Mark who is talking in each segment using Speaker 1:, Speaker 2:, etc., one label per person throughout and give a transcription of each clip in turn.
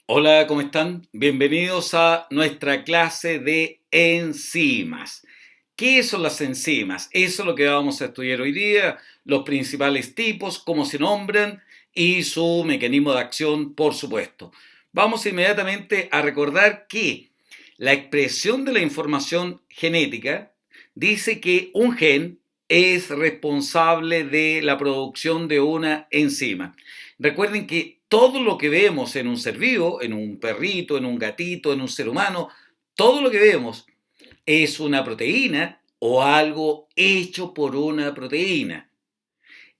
Speaker 1: Hola, ¿cómo están? Bienvenidos a nuestra clase de enzimas. ¿Qué son las enzimas? Eso es lo que vamos a estudiar hoy día, los principales tipos, cómo se nombran y su mecanismo de acción, por supuesto. Vamos inmediatamente a recordar que la expresión de la información genética dice que un gen es responsable de la producción de una enzima. Recuerden que todo lo que vemos en un ser vivo, en un perrito, en un gatito, en un ser humano, todo lo que vemos es una proteína o algo hecho por una proteína.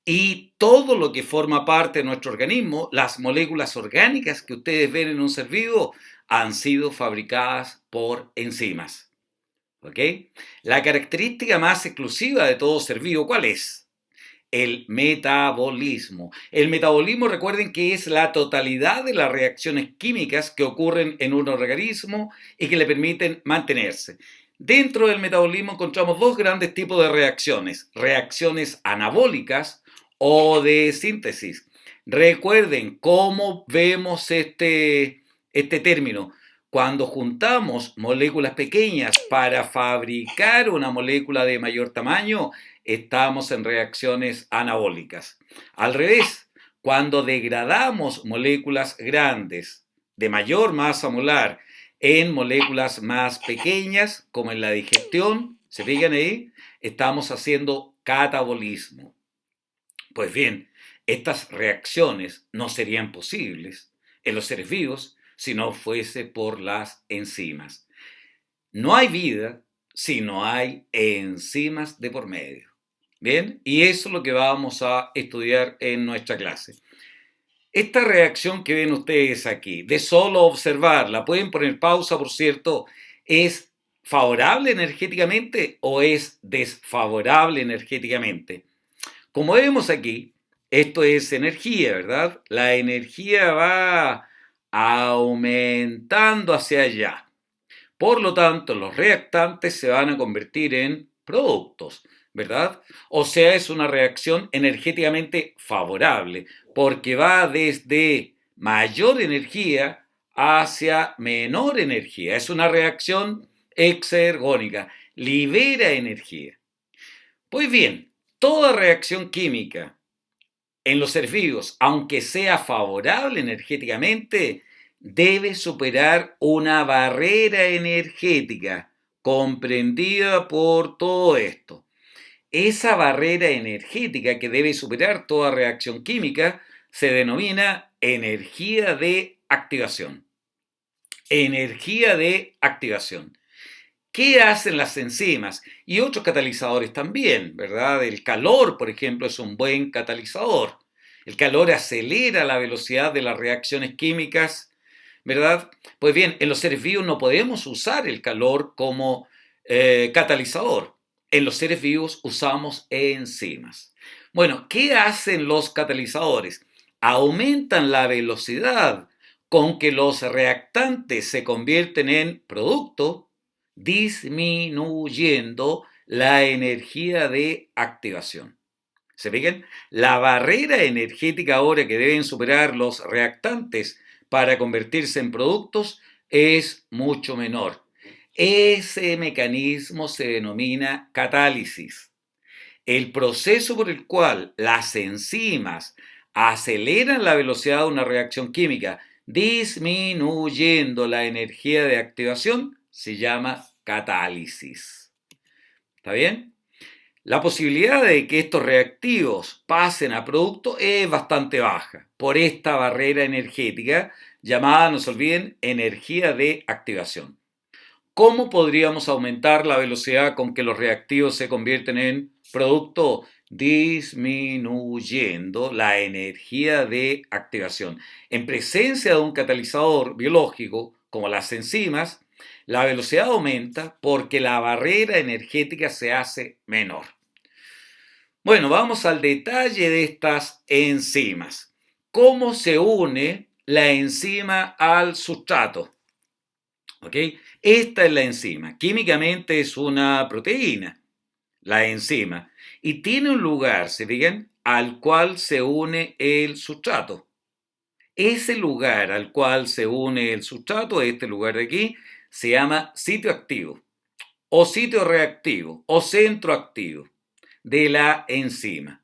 Speaker 1: Y todo lo que forma parte de nuestro organismo, las moléculas orgánicas que ustedes ven en un ser vivo, han sido fabricadas por enzimas. ¿Ok? La característica más exclusiva de todo ser vivo, ¿cuál es? El metabolismo. El metabolismo, recuerden que es la totalidad de las reacciones químicas que ocurren en un organismo y que le permiten mantenerse. Dentro del metabolismo encontramos dos grandes tipos de reacciones: reacciones anabólicas o de síntesis. Recuerden cómo vemos este término. Cuando juntamos moléculas pequeñas para fabricar una molécula de mayor tamaño, estamos en reacciones anabólicas. Al revés, cuando degradamos moléculas grandes de mayor masa molar en moléculas más pequeñas, como en la digestión, ¿se fijan ahí? Estamos haciendo catabolismo. Pues bien, estas reacciones no serían posibles en los seres vivos si no fuese por las enzimas. No hay vida si no hay enzimas de por medio. Bien, y eso es lo que vamos a estudiar en nuestra clase. Esta reacción que ven ustedes aquí, de solo observarla, pueden poner pausa, por cierto, ¿es favorable energéticamente o es desfavorable energéticamente? Como vemos aquí, esto es energía, ¿verdad? La energía va aumentando hacia allá. Por lo tanto, los reactantes se van a convertir en productos, ¿verdad? O sea, es una reacción energéticamente favorable, porque va desde mayor energía hacia menor energía. Es una reacción exergónica, libera energía. Pues bien, toda reacción química en los seres vivos, aunque sea favorable energéticamente, debe superar una barrera energética comprendida por todo esto. Esa barrera energética que debe superar toda reacción química se denomina energía de activación. Energía de activación. ¿Qué hacen las enzimas? Y otros catalizadores también, ¿verdad? El calor, por ejemplo, es un buen catalizador. El calor acelera la velocidad de las reacciones químicas, ¿verdad? Pues bien, en los seres vivos no podemos usar el calor como catalizador. En los seres vivos usamos enzimas. Bueno, ¿qué hacen los catalizadores? Aumentan la velocidad con que los reactantes se convierten en producto, disminuyendo la energía de activación. ¿Se fijan? La barrera energética ahora que deben superar los reactantes para convertirse en productos es mucho menor. Ese mecanismo se denomina catálisis. El proceso por el cual las enzimas aceleran la velocidad de una reacción química disminuyendo la energía de activación se llama catálisis. ¿Está bien? La posibilidad de que estos reactivos pasen a producto es bastante baja por esta barrera energética llamada, no se olviden, energía de activación. ¿Cómo podríamos aumentar la velocidad con que los reactivos se convierten en producto? Disminuyendo la energía de activación. En presencia de un catalizador biológico, como las enzimas, la velocidad aumenta porque la barrera energética se hace menor. Bueno, vamos al detalle de estas enzimas. ¿Cómo se une la enzima al sustrato? ¿Ok? Esta es la enzima. Químicamente es una proteína, la enzima, y tiene un lugar, ¿se fijan? Al cual se une el sustrato. Ese lugar al cual se une el sustrato, este lugar de aquí, se llama sitio activo o sitio reactivo o centro activo de la enzima.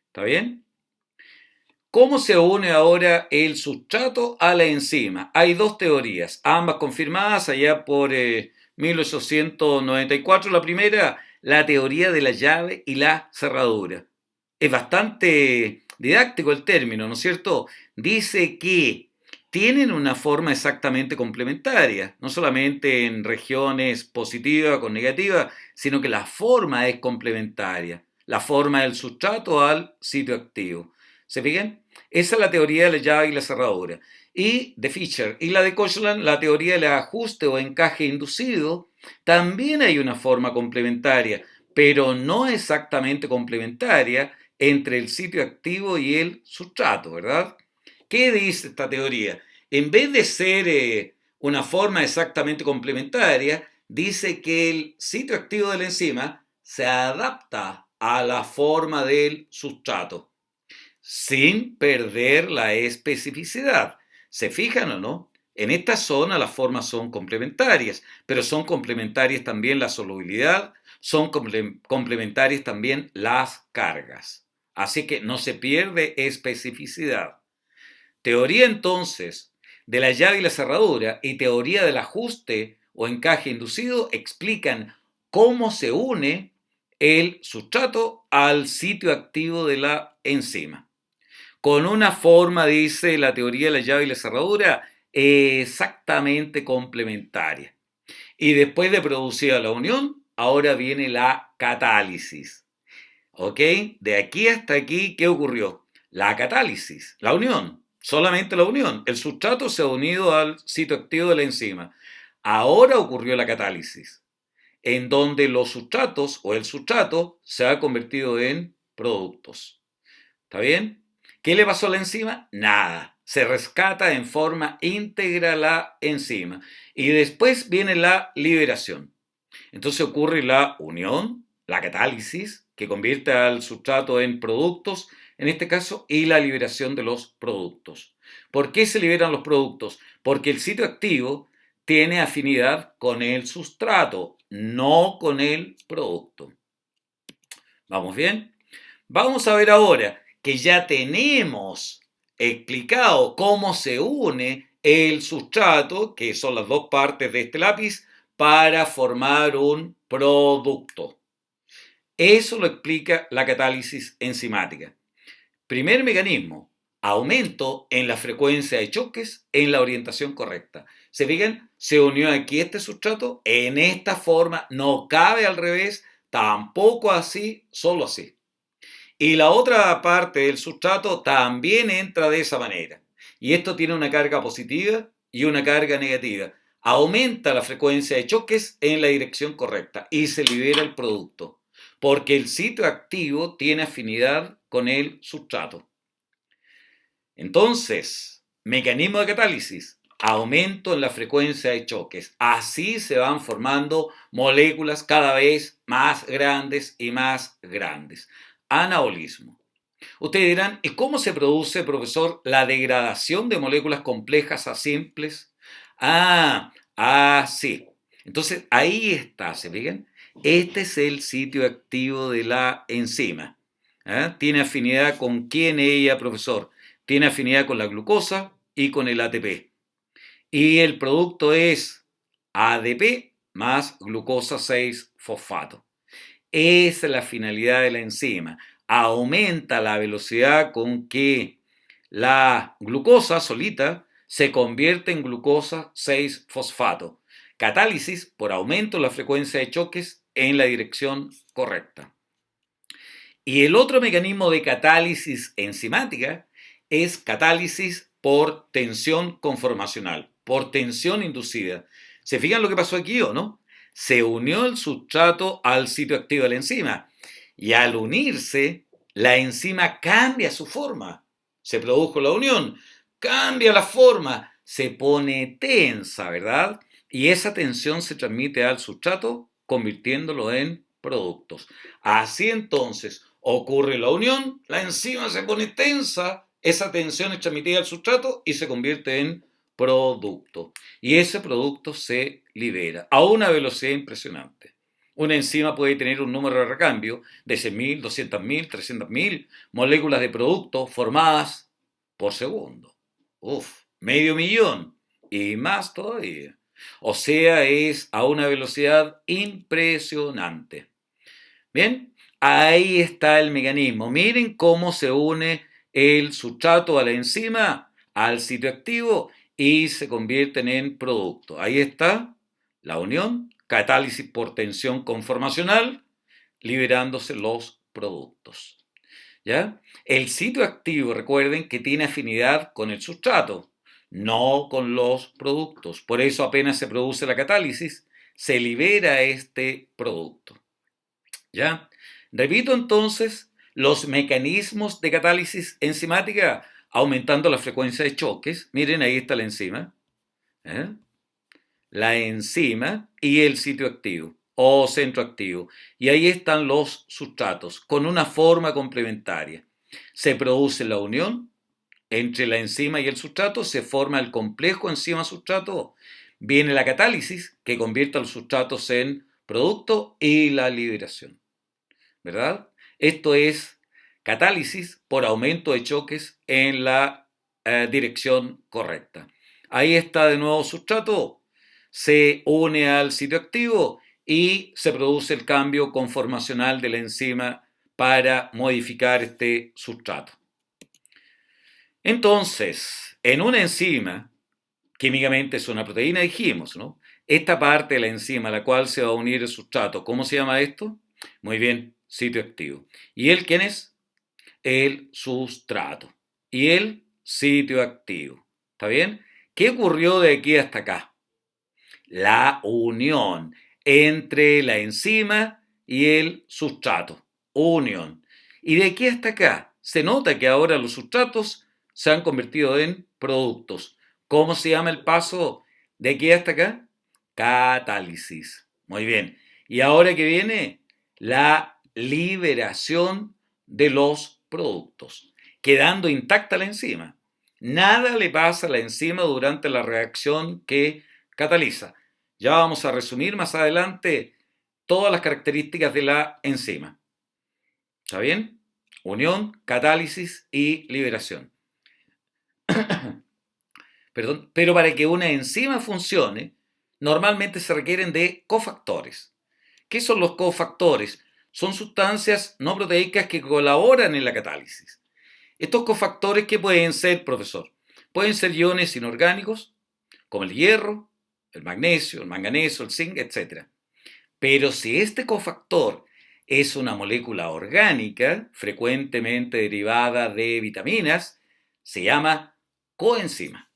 Speaker 1: ¿Está bien? ¿Cómo se une ahora el sustrato a la enzima? Hay dos teorías, ambas confirmadas allá por 1894. La primera, la teoría de la llave y la cerradura. Es bastante didáctico el término, ¿no es cierto? Dice que tienen una forma exactamente complementaria, no solamente en regiones positivas con negativa, sino que la forma es complementaria, la forma del sustrato al sitio activo. ¿Se fijan? Esa es la teoría de la llave y la cerradura. Y de Fischer y la de Kochland, la teoría del ajuste o encaje inducido, también hay una forma complementaria, pero no exactamente complementaria entre el sitio activo y el sustrato, ¿verdad? ¿Qué dice esta teoría? En vez de ser una forma exactamente complementaria, dice que el sitio activo de la enzima se adapta a la forma del sustrato sin perder la especificidad. ¿Se fijan o no? En esta zona las formas son complementarias, pero son complementarias también la solubilidad, son complementarias también las cargas. Así que no se pierde especificidad. Teoría entonces de la llave y la cerradura y teoría del ajuste o encaje inducido explican cómo se une el sustrato al sitio activo de la enzima con una forma, dice la teoría de la llave y la cerradura, exactamente complementaria. Y después de producida la unión, ahora viene la catálisis. ¿Ok? De aquí hasta aquí, ¿qué ocurrió? La catálisis, la unión, solamente la unión. El sustrato se ha unido al sitio activo de la enzima. Ahora ocurrió la catálisis, en donde los sustratos o el sustrato se ha convertido en productos. ¿Está bien? ¿Qué le pasó a la enzima? Nada. Se rescata en forma íntegra la enzima. Y después viene la liberación. Entonces ocurre la unión, la catálisis, que convierte al sustrato en productos, en este caso, y la liberación de los productos. ¿Por qué se liberan los productos? Porque el sitio activo tiene afinidad con el sustrato, no con el producto. ¿Vamos bien? Vamos a ver ahora que ya tenemos explicado cómo se une el sustrato, que son las dos partes de este lápiz, para formar un producto. Eso lo explica la catálisis enzimática. Primer mecanismo, aumento en la frecuencia de choques en la orientación correcta. ¿Se fijan? Se unió aquí este sustrato en esta forma, no cabe al revés, tampoco así, solo así. Y la otra parte del sustrato también entra de esa manera. Y esto tiene una carga positiva y una carga negativa. Aumenta la frecuencia de choques en la dirección correcta y se libera el producto, porque el sitio activo tiene afinidad con el sustrato. Entonces, mecanismo de catálisis, aumento en la frecuencia de choques. Así se van formando moléculas cada vez más grandes y más grandes. Anabolismo. Ustedes dirán, ¿y cómo se produce, profesor, la degradación de moléculas complejas a simples? Sí. Entonces, ahí está, ¿se fijan? Este es el sitio activo de la enzima. Tiene afinidad con quién ella, profesor. Tiene afinidad con la glucosa y con el ATP. Y el producto es ADP más glucosa 6-fosfato. Esa es la finalidad de la enzima. Aumenta la velocidad con que la glucosa solita se convierte en glucosa 6-fosfato. Catálisis por aumento de la frecuencia de choques en la dirección correcta. Y el otro mecanismo de catálisis enzimática es catálisis por tensión conformacional, por tensión inducida. ¿Se fijan lo que pasó aquí o no? Se unió el sustrato al sitio activo de la enzima y al unirse, la enzima cambia su forma. Se produjo la unión, cambia la forma, se pone tensa, ¿verdad? Y esa tensión se transmite al sustrato convirtiéndolo en productos. Así entonces ocurre la unión, la enzima se pone tensa, esa tensión es transmitida al sustrato y se convierte en producto. Y ese producto se libera a una velocidad impresionante. Una enzima puede tener un número de recambio de 100.000, 200.000, 300.000 moléculas de producto formadas por segundo. Uf, medio millón y más todavía. O sea, es a una velocidad impresionante. Bien, ahí está el mecanismo. Miren cómo se une el sustrato a la enzima, al sitio activo y se convierten en producto. Ahí está la unión, catálisis por tensión conformacional, liberándose los productos. ¿Ya? El sitio activo, recuerden que tiene afinidad con el sustrato, no con los productos. Por eso apenas se produce la catálisis, se libera este producto. ¿Ya? Repito entonces los mecanismos de catálisis enzimática aumentando la frecuencia de choques. Miren, ahí está la enzima. ¿Eh? La enzima y el sitio activo o centro activo. Y ahí están los sustratos con una forma complementaria. Se produce la unión entre la enzima y el sustrato, se forma el complejo enzima-sustrato, viene la catálisis que convierte a los sustratos en producto y la liberación. ¿Verdad? Esto es catálisis por aumento de choques en la dirección correcta. Ahí está de nuevo sustrato, se une al sitio activo y se produce el cambio conformacional de la enzima para modificar este sustrato. Entonces, en una enzima, químicamente es una proteína, dijimos, ¿no? Esta parte de la enzima a la cual se va a unir el sustrato, ¿cómo se llama esto? Muy bien, sitio activo. ¿Y él quién es? El sustrato. Y el sitio activo. ¿Está bien? ¿Qué ocurrió de aquí hasta acá? La unión entre la enzima y el sustrato. Unión. Y de aquí hasta acá se nota que ahora los sustratos se han convertido en productos. ¿Cómo se llama el paso de aquí hasta acá? Catálisis. Muy bien. Y ahora que viene la liberación de los productos, quedando intacta la enzima. Nada le pasa a la enzima durante la reacción que cataliza. Ya vamos a resumir más adelante todas las características de la enzima. ¿Está bien? Unión, catálisis y liberación. Perdón, pero para que una enzima funcione, normalmente se requieren de cofactores. ¿Qué son los cofactores? Son sustancias no proteicas que colaboran en la catálisis. Estos cofactores, ¿qué pueden ser, profesor? Pueden ser iones inorgánicos, como el hierro, el magnesio, el manganeso, el zinc, etc. Pero si este cofactor es una molécula orgánica, frecuentemente derivada de vitaminas, se llama coenzima.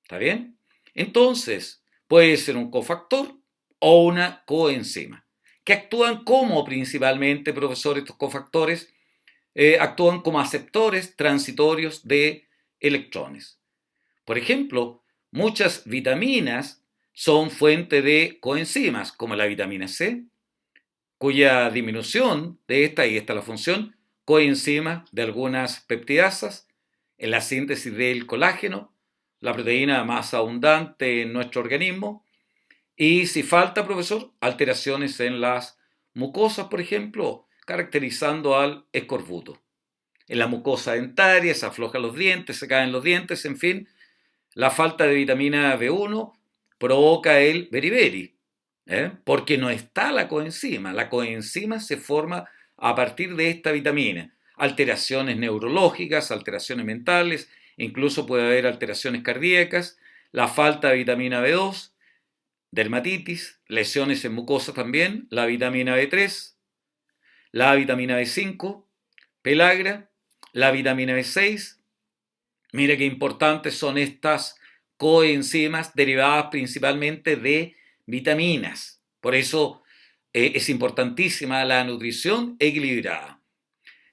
Speaker 1: ¿Está bien? Entonces, puede ser un cofactor o una coenzima, que actúan como principalmente, profesor, estos cofactores actúan como aceptores transitorios de electrones. Por ejemplo, muchas vitaminas son fuente de coenzimas, como la vitamina C, cuya disminución de esta, y esta es la función, coenzima de algunas peptidasas en la síntesis del colágeno, la proteína más abundante en nuestro organismo, y si falta, profesor, alteraciones en las mucosas, por ejemplo, caracterizando al escorbuto. En la mucosa dentaria se aflojan los dientes, se caen los dientes, en fin, la falta de vitamina B1 provoca el beriberi, porque no está la coenzima. La coenzima se forma a partir de esta vitamina. Alteraciones neurológicas, alteraciones mentales, incluso puede haber alteraciones cardíacas, la falta de vitamina B2, dermatitis, lesiones en mucosa también, la vitamina B3, la vitamina B5, pelagra, la vitamina B6. Mira qué importantes son estas coenzimas derivadas principalmente de vitaminas. Por eso es importantísima la nutrición equilibrada.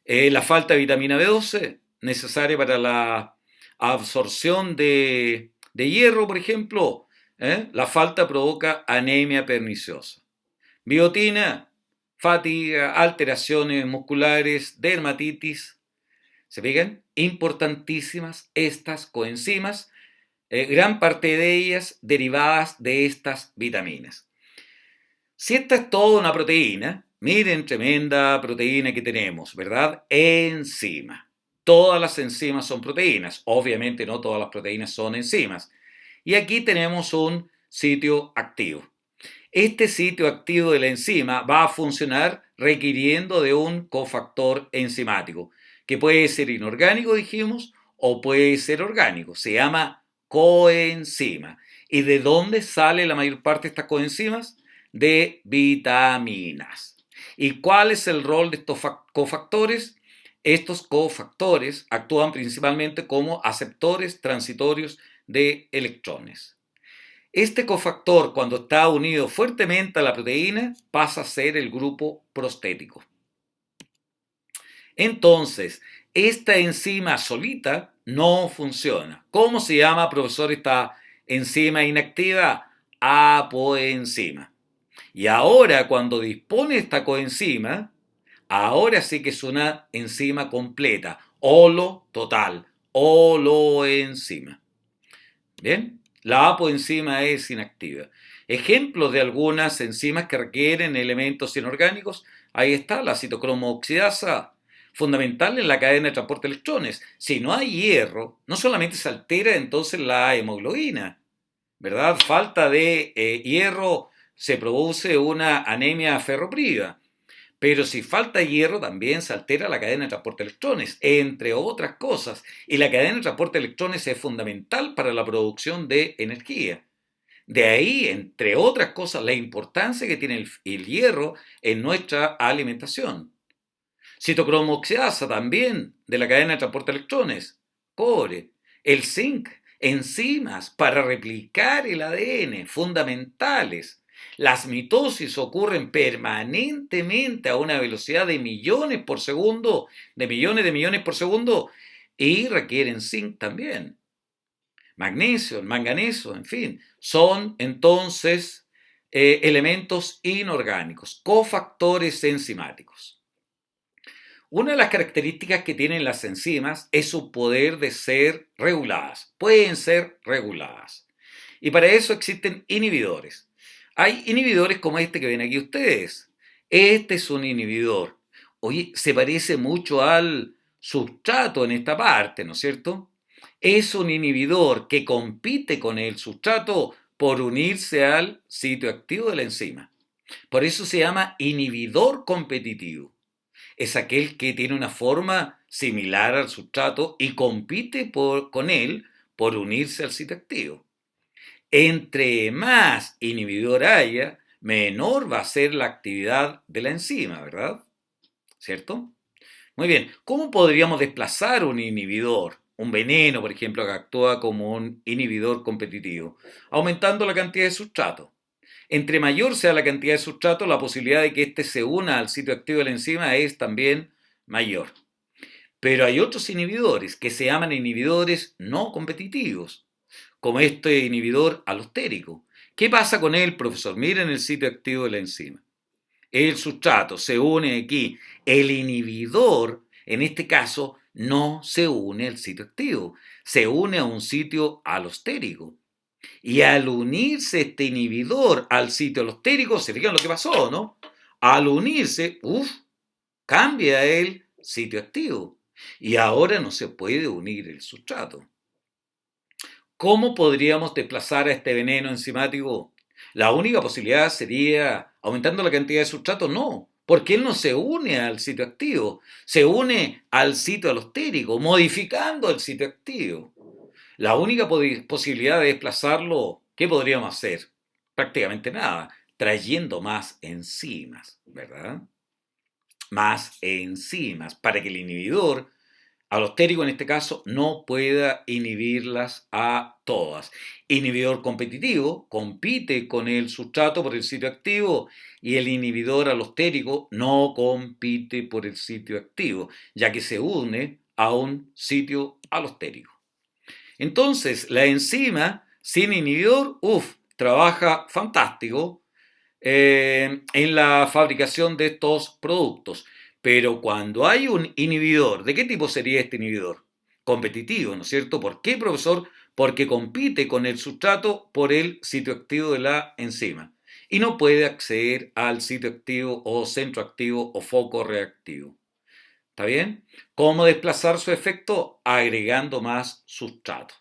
Speaker 1: La falta de vitamina B12, necesaria para la absorción de hierro, por ejemplo. La falta provoca anemia perniciosa. Biotina, fatiga, alteraciones musculares, dermatitis. ¿Se fijan? Importantísimas estas coenzimas, gran parte de ellas derivadas de estas vitaminas. Si esta es toda una proteína, miren, tremenda proteína que tenemos, ¿verdad? Enzima. Todas las enzimas son proteínas. Obviamente no todas las proteínas son enzimas. Y aquí tenemos un sitio activo. Este sitio activo de la enzima va a funcionar requiriendo de un cofactor enzimático, que puede ser inorgánico, dijimos, o puede ser orgánico. Se llama coenzima. ¿Y de dónde sale la mayor parte de estas coenzimas? De vitaminas. ¿Y cuál es el rol de estos cofactores? Estos cofactores actúan principalmente como aceptores transitorios de electrones. Este cofactor, cuando está unido fuertemente a la proteína, pasa a ser el grupo prostético. Entonces, esta enzima solita no funciona. ¿Cómo se llama, profesor, esta enzima inactiva? Apoenzima. Y ahora, cuando dispone esta coenzima, ahora sí que es una enzima completa, holo total, holoenzima. ¿Bien? La apoenzima es inactiva. Ejemplos de algunas enzimas que requieren elementos inorgánicos, ahí está la citocromo oxidasa, fundamental en la cadena de transporte de electrones. Si no hay hierro, no solamente se altera entonces la hemoglobina, ¿verdad? Falta de hierro se produce una anemia ferropriva. Pero si falta hierro también se altera la cadena de transporte de electrones, entre otras cosas. Y la cadena de transporte de electrones es fundamental para la producción de energía. De ahí, entre otras cosas, la importancia que tiene el hierro en nuestra alimentación. Citocromo oxidasa también, de la cadena de transporte de electrones. Cobre. El zinc, enzimas para replicar el ADN, fundamentales. Las mitosis ocurren permanentemente a una velocidad de millones por segundo, de millones por segundo, y requieren zinc también. Magnesio, manganeso, en fin, son entonces elementos inorgánicos, cofactores enzimáticos. Una de las características que tienen las enzimas es su poder de ser reguladas. Pueden ser reguladas. Y para eso existen inhibidores. Hay inhibidores como este que ven aquí ustedes. Este es un inhibidor. Oye, se parece mucho al sustrato en esta parte, ¿no es cierto? Es un inhibidor que compite con el sustrato por unirse al sitio activo de la enzima. Por eso se llama inhibidor competitivo. Es aquel que tiene una forma similar al sustrato y compite con él por unirse al sitio activo. Entre más inhibidor haya, menor va a ser la actividad de la enzima, ¿verdad? ¿Cierto? Muy bien, ¿cómo podríamos desplazar un inhibidor? Un veneno, por ejemplo, que actúa como un inhibidor competitivo, aumentando la cantidad de sustrato. Entre mayor sea la cantidad de sustrato, la posibilidad de que éste se una al sitio activo de la enzima es también mayor. Pero hay otros inhibidores que se llaman inhibidores no competitivos, como este inhibidor alostérico. ¿Qué pasa con él, profesor? Miren el sitio activo de la enzima. El sustrato se une aquí. El inhibidor, en este caso, no se une al sitio activo, se une a un sitio alostérico. Y al unirse este inhibidor al sitio alostérico, se fijan lo que pasó, ¿no? Al unirse, cambia el sitio activo. Y ahora no se puede unir el sustrato. ¿Cómo podríamos desplazar a este veneno enzimático? La única posibilidad sería aumentando la cantidad de sustrato. No, porque él no se une al sitio activo, se une al sitio alostérico, modificando el sitio activo. La única posibilidad de desplazarlo, ¿qué podríamos hacer? Prácticamente nada, trayendo más enzimas, ¿verdad? Más enzimas, para que el inhibidor alostérico en este caso no pueda inhibirlas a todas. Inhibidor competitivo compite con el sustrato por el sitio activo y el inhibidor alostérico no compite por el sitio activo, ya que se une a un sitio alostérico. Entonces, la enzima sin inhibidor, trabaja fantástico en la fabricación de estos productos. Pero cuando hay un inhibidor, ¿de qué tipo sería este inhibidor? Competitivo, ¿no es cierto? ¿Por qué, profesor? Porque compite con el sustrato por el sitio activo de la enzima y no puede acceder al sitio activo o centro activo o foco reactivo. ¿Está bien? ¿Cómo desplazar su efecto? Agregando más sustrato,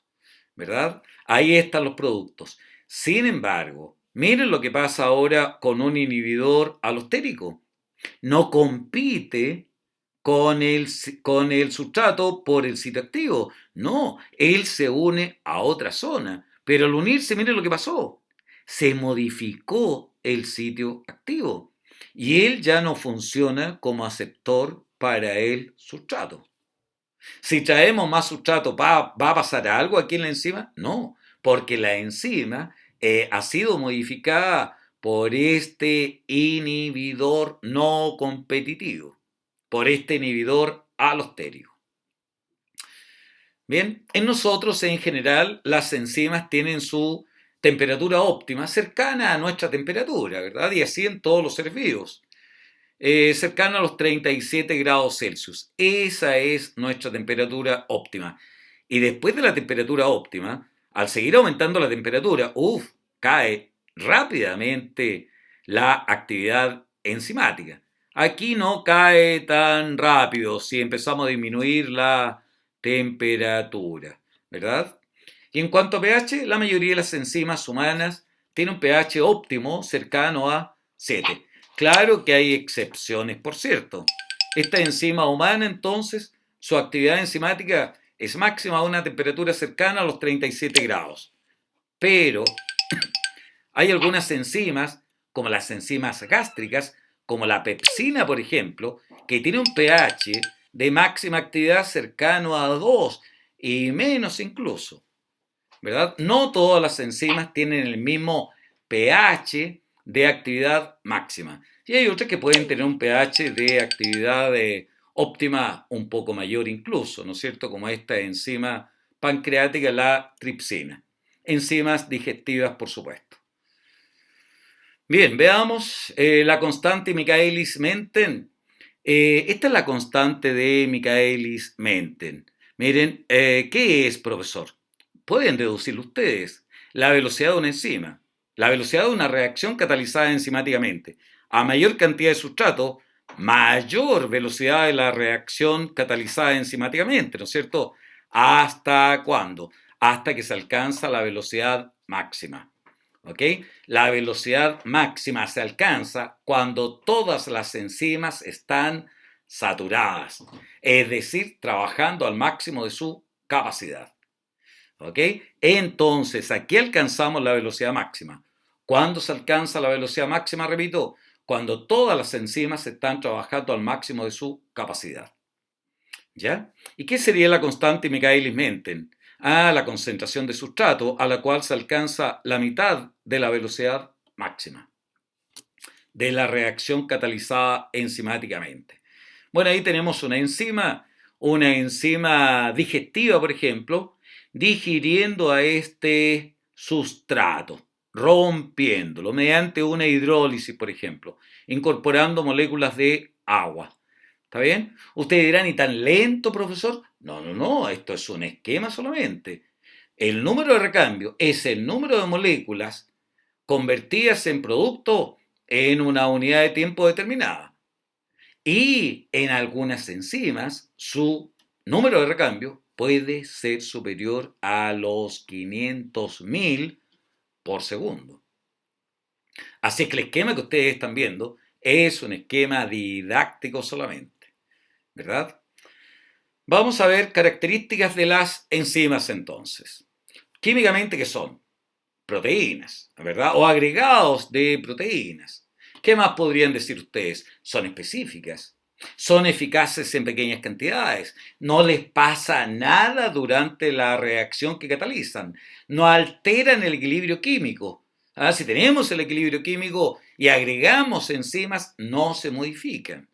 Speaker 1: ¿verdad? Ahí están los productos. Sin embargo, miren lo que pasa ahora con un inhibidor alostérico. No compite con el sustrato por el sitio activo. No, él se une a otra zona. Pero al unirse, miren lo que pasó. Se modificó el sitio activo y él ya no funciona como aceptor para el sustrato. Si traemos más sustrato, ¿va a pasar algo aquí en la enzima? No, porque la enzima ha sido modificada por este inhibidor no competitivo, por este inhibidor alostérico. Bien, en nosotros en general las enzimas tienen su temperatura óptima cercana a nuestra temperatura, ¿verdad? Y así en todos los seres vivos. Cercana a los 37 grados Celsius. Esa es nuestra temperatura óptima. Y después de la temperatura óptima, al seguir aumentando la temperatura, cae rápidamente la actividad enzimática. Aquí no cae tan rápido si empezamos a disminuir la temperatura, ¿verdad? Y en cuanto a pH, la mayoría de las enzimas humanas tienen un pH óptimo cercano a 7. Claro que hay excepciones, por cierto. Esta enzima humana, entonces, su actividad enzimática es máxima a una temperatura cercana a los 37 grados. Pero hay algunas enzimas, como las enzimas gástricas, como la pepsina, por ejemplo, que tiene un pH de máxima actividad cercano a 2 y menos incluso, ¿verdad? No todas las enzimas tienen el mismo pH de actividad máxima. Y hay otras que pueden tener un pH de actividad óptima un poco mayor incluso, ¿no es cierto? Como esta enzima pancreática, la tripsina. Enzimas digestivas, por supuesto. Bien, veamos la constante Michaelis-Menten. Esta es la constante de Michaelis-Menten. Miren, ¿qué es, profesor? Pueden deducirlo ustedes. La velocidad de una enzima. La velocidad de una reacción catalizada enzimáticamente. A mayor cantidad de sustrato, mayor velocidad de la reacción catalizada enzimáticamente, ¿no es cierto? ¿Hasta cuándo? Hasta que se alcanza la velocidad máxima. ¿Ok? La velocidad máxima se alcanza cuando todas las enzimas están saturadas, es decir, trabajando al máximo de su capacidad. ¿Ok? Entonces, aquí alcanzamos la velocidad máxima. ¿Cuándo se alcanza la velocidad máxima? Repito, cuando todas las enzimas están trabajando al máximo de su capacidad. ¿Ya? ¿Y qué sería la constante Michaelis-Menten? La concentración de sustrato a la cual se alcanza la mitad de la velocidad máxima de la reacción catalizada enzimáticamente. Bueno, ahí tenemos una enzima digestiva, por ejemplo, digiriendo a este sustrato, rompiéndolo mediante una hidrólisis, por ejemplo, incorporando moléculas de agua. ¿Está bien? Ustedes dirán, ¿y tan lento, profesor? No, esto es un esquema solamente. El número de recambio es el número de moléculas convertidas en producto en una unidad de tiempo determinada. Y en algunas enzimas, su número de recambio puede ser superior a los 500.000 por segundo. Así que el esquema que ustedes están viendo es un esquema didáctico solamente, ¿verdad? Vamos a ver características de las enzimas entonces. Químicamente, ¿qué son? Proteínas, ¿verdad? O agregados de proteínas. ¿Qué más podrían decir ustedes? Son específicas, son eficaces en pequeñas cantidades, no les pasa nada durante la reacción que catalizan, no alteran el equilibrio químico. Si tenemos el equilibrio químico y agregamos enzimas, no se modifican.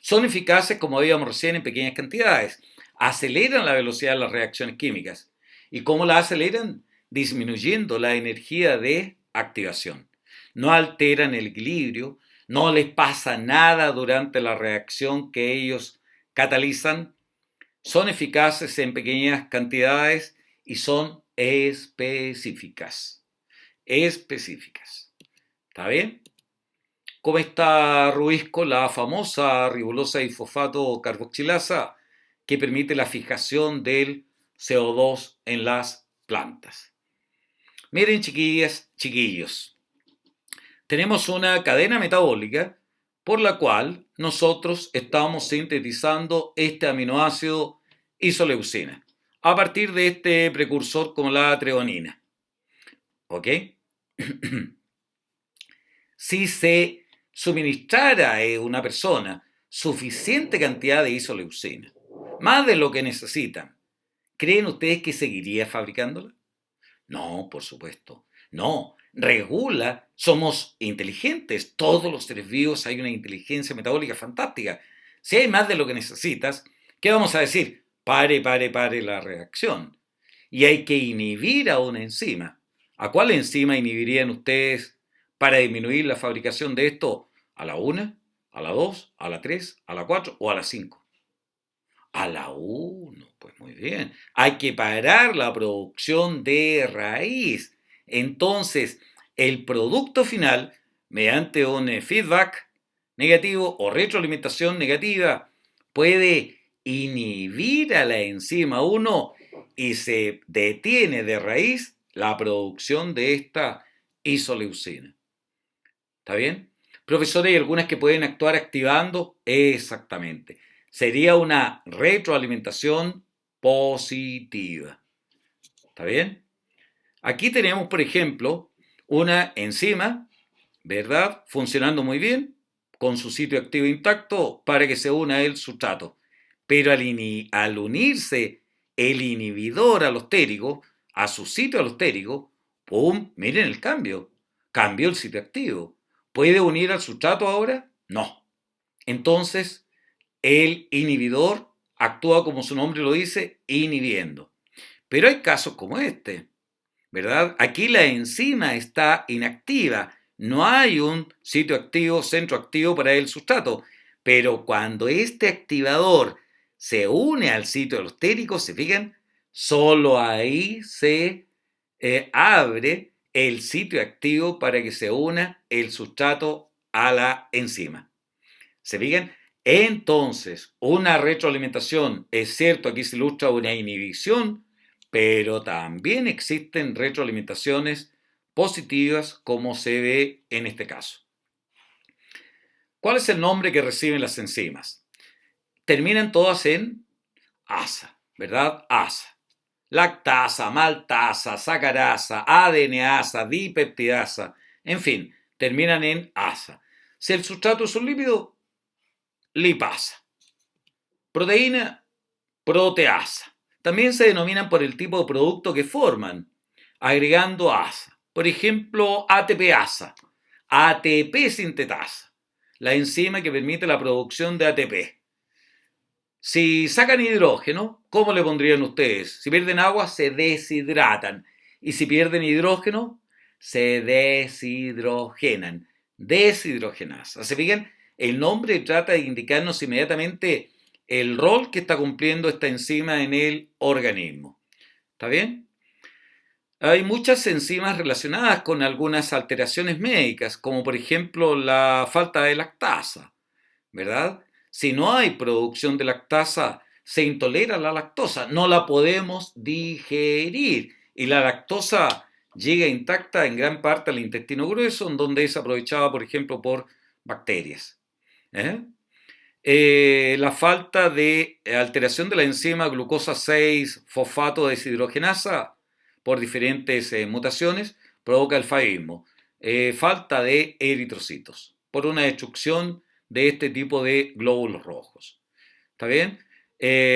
Speaker 1: Son eficaces, como veíamos recién, en pequeñas cantidades. Aceleran la velocidad de las reacciones químicas. ¿Y cómo la aceleran? Disminuyendo la energía de activación. No alteran el equilibrio, no les pasa nada durante la reacción que ellos catalizan, son eficaces en pequeñas cantidades y son específicas. Específicas. ¿Está bien? Como esta Ruisco, la famosa ribulosa fosfato carboxilasa que permite la fijación del CO2 en las plantas. Miren, chiquillas, chiquillos, tenemos una cadena metabólica por la cual nosotros estamos sintetizando este aminoácido isoleucina a partir de este precursor como la treonina. ¿Ok? Si se suministrara a una persona suficiente cantidad de isoleucina, más de lo que necesitan, ¿creen ustedes que seguiría fabricándola? No, por supuesto. No, regula, somos inteligentes, todos los seres vivos hay una inteligencia metabólica fantástica. Si hay más de lo que necesitas, ¿qué vamos a decir? Pare la reacción. Y hay que inhibir a una enzima. ¿A cuál enzima inhibirían ustedes para disminuir la fabricación de esto? ¿A la 1, a la 2, a la 3, a la 4 o a la 5? A la 1, pues muy bien. Hay que parar la producción de raíz. Entonces, el producto final, mediante un feedback negativo o retroalimentación negativa, puede inhibir a la enzima 1 y se detiene de raíz la producción de esta isoleucina. ¿Está bien? Profesores, hay algunas que pueden actuar activando exactamente. Sería una retroalimentación positiva. ¿Está bien? Aquí tenemos, por ejemplo, una enzima, ¿verdad? Funcionando muy bien, con su sitio activo intacto para que se una el sustrato. Pero al unirse el inhibidor alostérico a su sitio alostérico, ¡pum! Miren el cambio. Cambió el sitio activo. ¿Puede unir al sustrato ahora? No. Entonces, el inhibidor actúa como su nombre lo dice, inhibiendo. Pero hay casos como este, ¿verdad? Aquí la enzima está inactiva, no hay un sitio activo, centro activo para el sustrato, pero cuando este activador se une al sitio alostérico, ¿se fijan? Solo ahí se abre el sitio activo para que se una el sustrato a la enzima. ¿Se fijan? Entonces, una retroalimentación, es cierto, aquí se ilustra una inhibición, pero también existen retroalimentaciones positivas como se ve en este caso. ¿Cuál es el nombre que reciben las enzimas? Terminan todas en asa, ¿verdad? Asa. Lactasa, maltasa, sacarasa, adeneasa, dipeptidasa, en fin, terminan en asa. Si el sustrato es un lípido, lipasa. Proteína, proteasa. También se denominan por el tipo de producto que forman, agregando asa. Por ejemplo, ATPasa, ATP sintetasa, la enzima que permite la producción de ATP. Si sacan hidrógeno, ¿cómo le pondrían ustedes? Si pierden agua, se deshidratan. Y si pierden hidrógeno, se deshidrogenan. Deshidrogenasa. ¿Se fijan? El nombre trata de indicarnos inmediatamente el rol que está cumpliendo esta enzima en el organismo. ¿Está bien? Hay muchas enzimas relacionadas con algunas alteraciones médicas, como por ejemplo la falta de lactasa, ¿verdad? Si no hay producción de lactasa, se intolera la lactosa, no la podemos digerir y la lactosa llega intacta en gran parte al intestino grueso, en donde es aprovechada, por ejemplo, por bacterias. ¿Eh? La falta de alteración de la enzima glucosa 6 fosfato deshidrogenasa por diferentes mutaciones provoca el favismo. Falta de eritrocitos por una destrucción de este tipo de glóbulos rojos. ¿Está bien?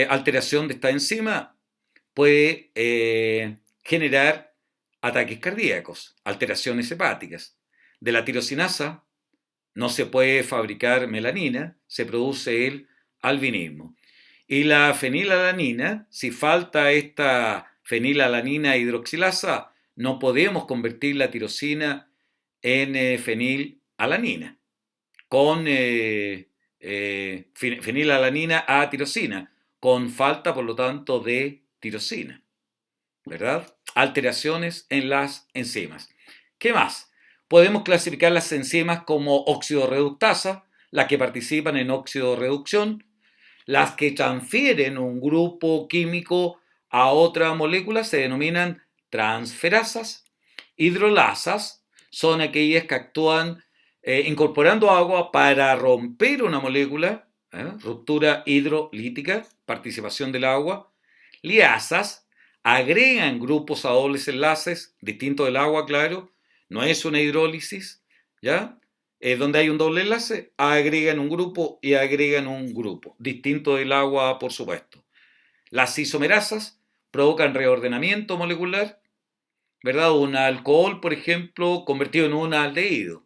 Speaker 1: Alteración de esta enzima puede generar ataques cardíacos, alteraciones hepáticas. De la tirosinasa no se puede fabricar melanina, se produce el albinismo. Y la fenilalanina, si falta esta fenilalanina hidroxilasa, no podemos convertir la tirosina en fenilalanina. con fenilalanina a tirosina, con falta, por lo tanto, de tirosina, ¿verdad? Alteraciones en las enzimas. ¿Qué más? Podemos clasificar las enzimas como oxidorreductasa, las que participan en oxidorreducción, las que transfieren un grupo químico a otra molécula se denominan transferasas. Hidrolasas son aquellas que actúan incorporando agua para romper una molécula, ruptura hidrolítica, participación del agua. Liasas agregan grupos a dobles enlaces, distinto del agua, claro, no es una hidrólisis, ¿ya? Donde hay un doble enlace, agregan un grupo y agregan un grupo, distinto del agua, por supuesto. Las isomerasas provocan reordenamiento molecular, ¿verdad? Un alcohol, por ejemplo, convertido en un aldehído.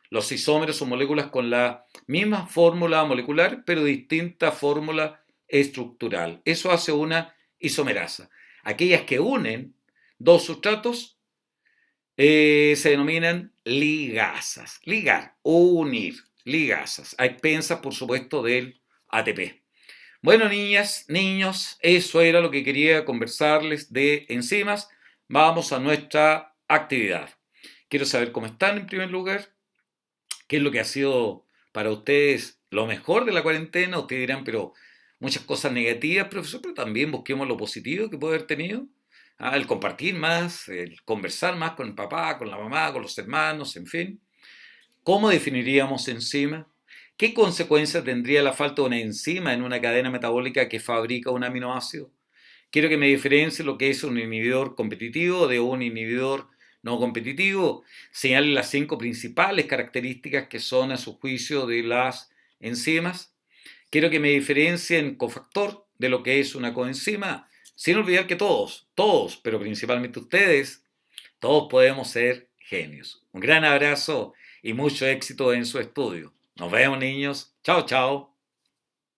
Speaker 1: Los isómeros son moléculas con la misma fórmula molecular, pero distinta fórmula estructural. Eso hace una isomerasa. Aquellas que unen dos sustratos se denominan ligasas. Ligar, unir, ligasas, a expensas, por supuesto, del ATP. Bueno, niñas, niños, eso era lo que quería conversarles de enzimas. Vamos a nuestra actividad. Quiero saber cómo están en primer lugar, qué es lo que ha sido para ustedes lo mejor de la cuarentena. Ustedes dirán, pero muchas cosas negativas, profesor, pero también busquemos lo positivo que puede haber tenido. El compartir más, el conversar más con el papá, con la mamá, con los hermanos, en fin. ¿Cómo definiríamos enzima? ¿Qué consecuencias tendría la falta de una enzima en una cadena metabólica que fabrica un aminoácido? Quiero que me diferencie lo que es un inhibidor competitivo de un inhibidor no competitivo. Señale las 5 principales características que son a su juicio de las enzimas. Quiero que me diferencien cofactor de lo que es una coenzima, sin olvidar que todos, pero principalmente ustedes, todos podemos ser genios. Un gran abrazo y mucho éxito en su estudio. Nos vemos, niños. Chao, chao.